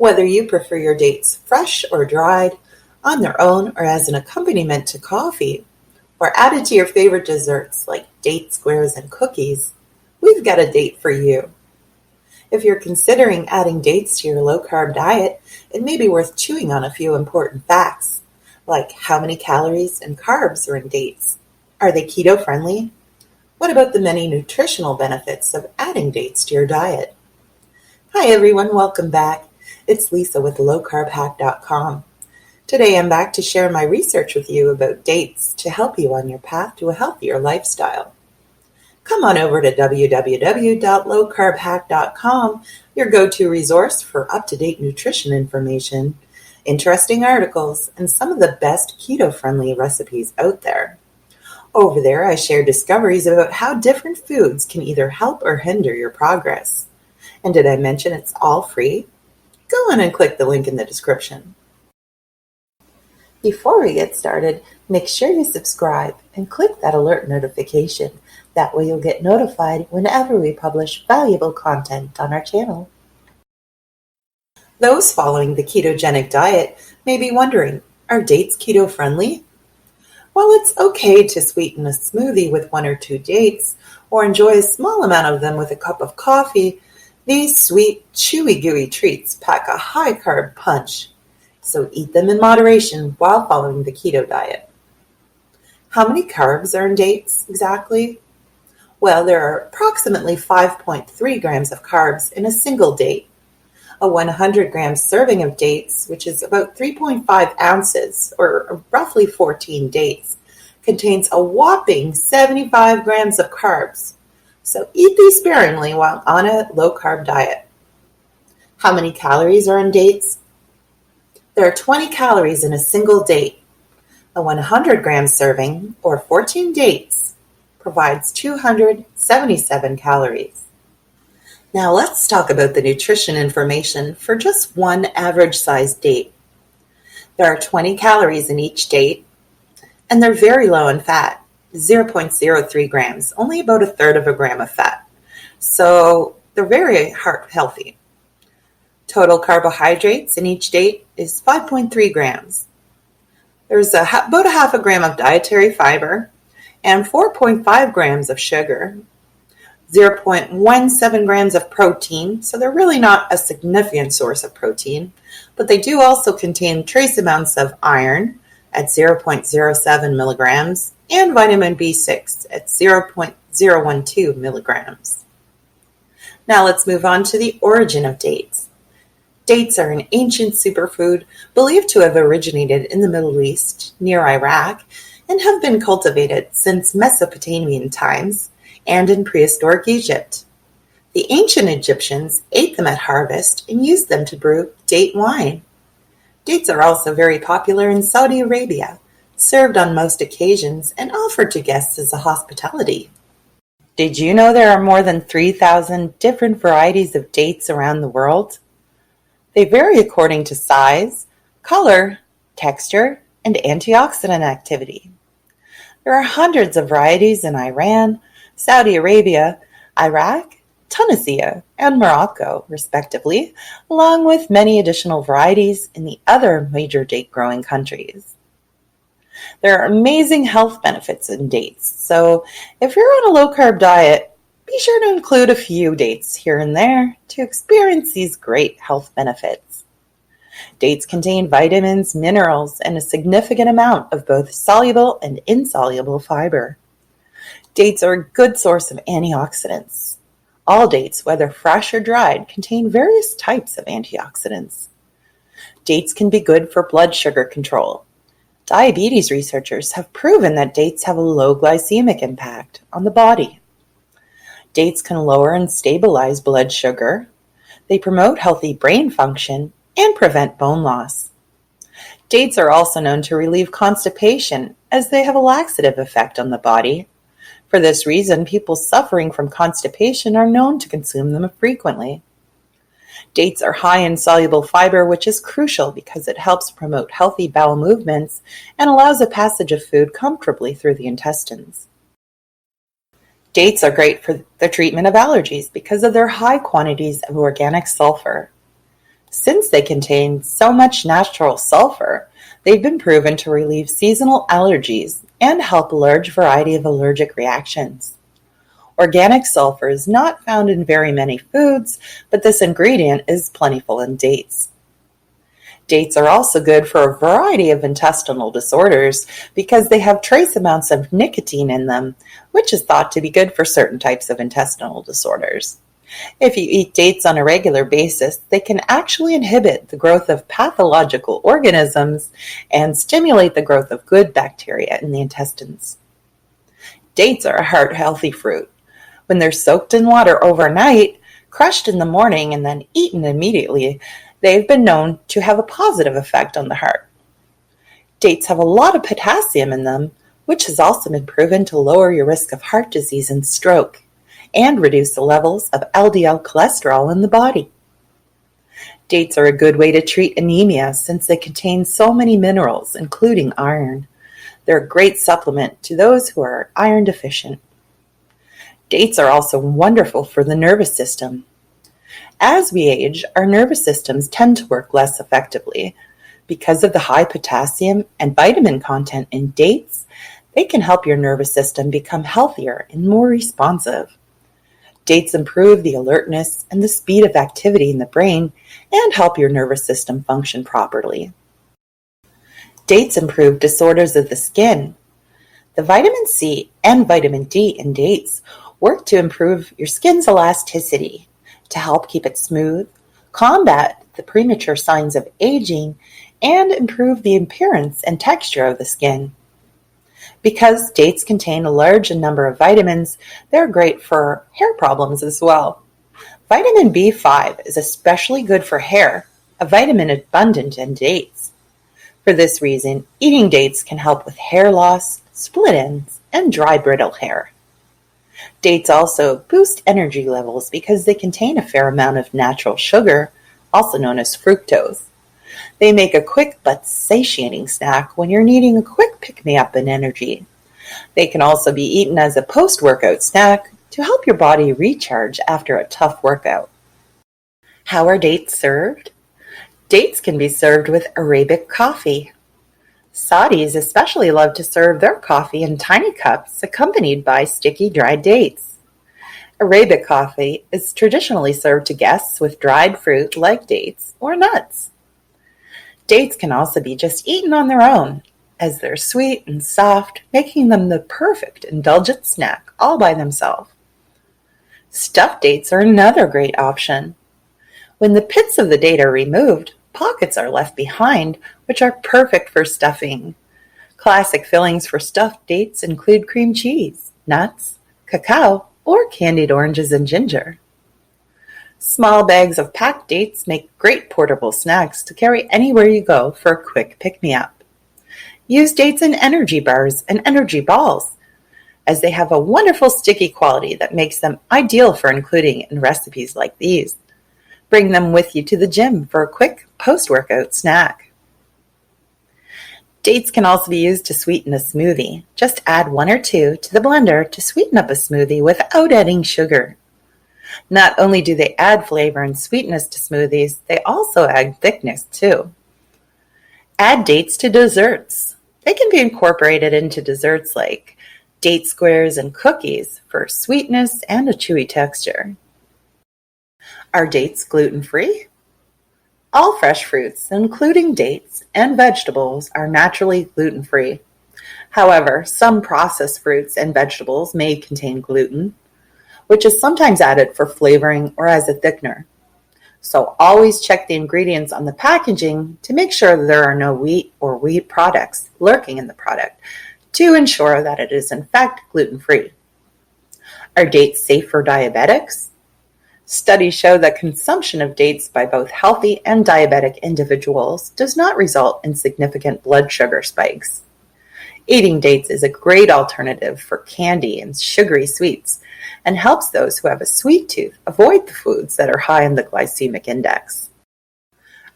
Whether you prefer your dates fresh or dried, on their own or as an accompaniment to coffee, or added to your favorite desserts like date squares and cookies, we've got a date for you. If you're considering adding dates to your low-carb diet, it may be worth chewing on a few important facts, like how many calories and carbs are in dates. Are they keto-friendly? What about the many nutritional benefits of adding dates to your diet? Hi everyone, welcome back. It's Lisa with lowcarbhack.com. Today I'm back to share my research with you about dates to help you on your path to a healthier lifestyle. Come on over to www.lowcarbhack.com, your go-to resource for up-to-date nutrition information, interesting articles, and some of the best keto-friendly recipes out there. Over there, I share discoveries about how different foods can either help or hinder your progress. And did I mention it's all free? Go on and click the link in the description. Before we get started, make sure you subscribe and click that alert notification. That way you'll get notified whenever we publish valuable content on our channel. Those following the ketogenic diet may be wondering, are dates keto-friendly? While it's okay to sweeten a smoothie with 1 or 2 dates, or enjoy a small amount of them with a cup of coffee, these sweet, chewy, gooey treats pack a high-carb punch. So eat them in moderation while following the keto diet. How many carbs are in dates exactly? Well, there are approximately 5.3 grams of carbs in a single date. A 100-gram serving of dates, which is about 3.5 ounces, or roughly 14 dates, contains a whopping 75 grams of carbs. So eat these sparingly while on a low-carb diet. How many calories are in dates? There are 20 calories in a single date. A 100-gram serving, or 14 dates, provides 277 calories. Now let's talk about the nutrition information for just one average-sized date. There are 20 calories in each date, and they're very low in fat, 0.03 grams, only about a third of a gram of fat. So they're very heart healthy. Total carbohydrates in each date is 5.3 grams. There's about a half a gram of dietary fiber and 4.5 grams of sugar, 0.17 grams of protein, so they're really not a significant source of protein, but they do also contain trace amounts of iron at 0.07 milligrams and vitamin B6 at 0.012 milligrams. Now let's move on to the origin of dates. Dates are an ancient superfood believed to have originated in the Middle East, near Iraq, and have been cultivated since Mesopotamian times and in prehistoric Egypt. The ancient Egyptians ate them at harvest and used them to brew date wine. Dates are also very popular in Saudi Arabia, served on most occasions and offered to guests as a hospitality. Did you know there are more than 3,000 different varieties of dates around the world? They vary according to size, color, texture, and antioxidant activity. There are hundreds of varieties in Iran, Saudi Arabia, Iraq, Tunisia, and Morocco, respectively, along with many additional varieties in the other major date-growing countries. There are amazing health benefits in dates, so if you're on a low-carb diet, be sure to include a few dates here and there to experience these great health benefits. Dates contain vitamins, minerals, and a significant amount of both soluble and insoluble fiber. Dates are a good source of antioxidants. All dates, whether fresh or dried, contain various types of antioxidants. Dates can be good for blood sugar control. Diabetes researchers have proven that dates have a low glycemic impact on the body. Dates can lower and stabilize blood sugar. They promote healthy brain function and prevent bone loss. Dates are also known to relieve constipation as they have a laxative effect on the body. For this reason, people suffering from constipation are known to consume them frequently. Dates are high in soluble fiber, which is crucial because it helps promote healthy bowel movements and allows the passage of food comfortably through the intestines. Dates are great for the treatment of allergies because of their high quantities of organic sulfur. Since they contain so much natural sulfur, they've been proven to relieve seasonal allergies and help a large variety of allergic reactions. Organic sulfur is not found in very many foods, but this ingredient is plentiful in dates. Dates are also good for a variety of intestinal disorders because they have trace amounts of nicotine in them, which is thought to be good for certain types of intestinal disorders. If you eat dates on a regular basis, they can actually inhibit the growth of pathological organisms and stimulate the growth of good bacteria in the intestines. Dates are a heart-healthy fruit. When they're soaked in water overnight, crushed in the morning, and then eaten immediately, they've been known to have a positive effect on the heart. Dates have a lot of potassium in them, which has also been proven to lower your risk of heart disease and stroke, and reduce the levels of LDL cholesterol in the body. Dates are a good way to treat anemia since they contain so many minerals, including iron. They're a great supplement to those who are iron deficient. Dates are also wonderful for the nervous system. As we age, our nervous systems tend to work less effectively. Because of the high potassium and vitamin content in dates, they can help your nervous system become healthier and more responsive. Dates improve the alertness and the speed of activity in the brain and help your nervous system function properly. Dates improve disorders of the skin. The vitamin C and vitamin D in dates work to improve your skin's elasticity, to help keep it smooth, combat the premature signs of aging, and improve the appearance and texture of the skin. Because dates contain a large number of vitamins, they're great for hair problems as well. Vitamin B5 is especially good for hair, a vitamin abundant in dates. For this reason, eating dates can help with hair loss, split ends, and dry brittle hair. Dates also boost energy levels because they contain a fair amount of natural sugar, also known as fructose. They make a quick but satiating snack when you're needing a quick pick-me-up in energy. They can also be eaten as a post-workout snack to help your body recharge after a tough workout. How are dates served? Dates can be served with Arabic coffee. Saudis especially love to serve their coffee in tiny cups accompanied by sticky dried dates. Arabic coffee is traditionally served to guests with dried fruit like dates or nuts. Dates can also be just eaten on their own, as they're sweet and soft, making them the perfect indulgent snack all by themselves. Stuffed dates are another great option. When the pits of the date are removed, pockets are left behind, which are perfect for stuffing. Classic fillings for stuffed dates include cream cheese, nuts, cacao, or candied oranges and ginger. Small bags of packed dates make great portable snacks to carry anywhere you go for a quick pick-me-up. Use dates in energy bars and energy balls, as they have a wonderful sticky quality that makes them ideal for including in recipes like these. Bring them with you to the gym for a quick post-workout snack. Dates can also be used to sweeten a smoothie. Just add 1 or 2 to the blender to sweeten up a smoothie without adding sugar. Not only do they add flavor and sweetness to smoothies, they also add thickness too. Add dates to desserts. They can be incorporated into desserts like date squares and cookies for sweetness and a chewy texture. Are dates gluten-free? All fresh fruits, including dates and vegetables, are naturally gluten-free. However, some processed fruits and vegetables may contain gluten, which is sometimes added for flavoring or as a thickener. So always check the ingredients on the packaging to make sure there are no wheat or wheat products lurking in the product to ensure that it is in fact gluten-free. Are dates safe for diabetics? Studies show that consumption of dates by both healthy and diabetic individuals does not result in significant blood sugar spikes. Eating dates is a great alternative for candy and sugary sweets and helps those who have a sweet tooth avoid the foods that are high in the glycemic index.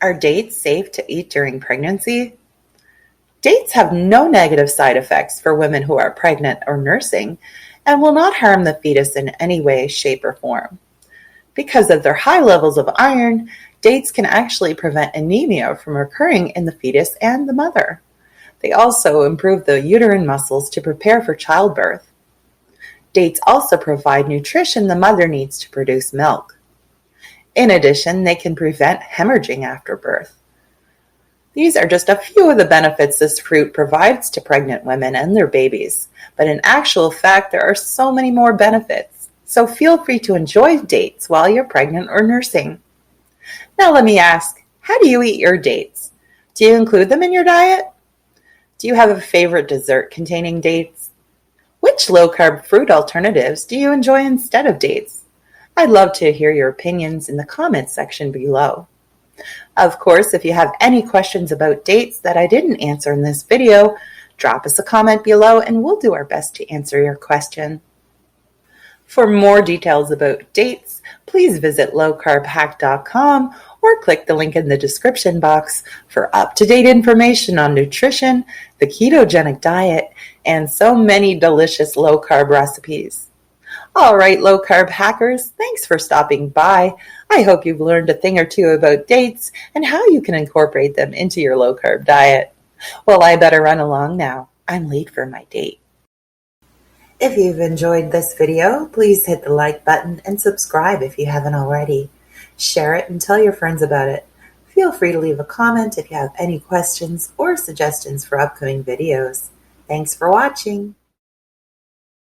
Are dates safe to eat during pregnancy? Dates have no negative side effects for women who are pregnant or nursing and will not harm the fetus in any way, shape, or form. Because of their high levels of iron, Dates can actually prevent anemia from occurring in the fetus and the mother. They also improve the uterine muscles to prepare for childbirth. Dates also provide nutrition the mother needs to produce milk. In addition, they can prevent hemorrhaging after birth. These are just a few of the benefits this fruit provides to pregnant women and their babies, but in actual fact, there are so many more benefits. So feel free to enjoy dates while you're pregnant or nursing. Now let me ask, how do you eat your dates? Do you include them in your diet? Do you have a favorite dessert containing dates? Which low-carb fruit alternatives do you enjoy instead of dates? I'd love to hear your opinions in the comments section below. Of course, if you have any questions about dates that I didn't answer in this video, drop us a comment below and we'll do our best to answer your question. For more details about dates, please visit lowcarbhack.com or click the link in the description box for up-to-date information on nutrition, the ketogenic diet, and so many delicious low-carb recipes. All right, low-carb hackers, thanks for stopping by. I hope you've learned a thing or two about dates and how you can incorporate them into your low-carb diet. Well, I better run along now. I'm late for my date. If you've enjoyed this video, please hit the like button and subscribe if you haven't already. Share it and tell your friends about it. Feel free to leave a comment if you have any questions or suggestions for upcoming videos. Thanks for watching.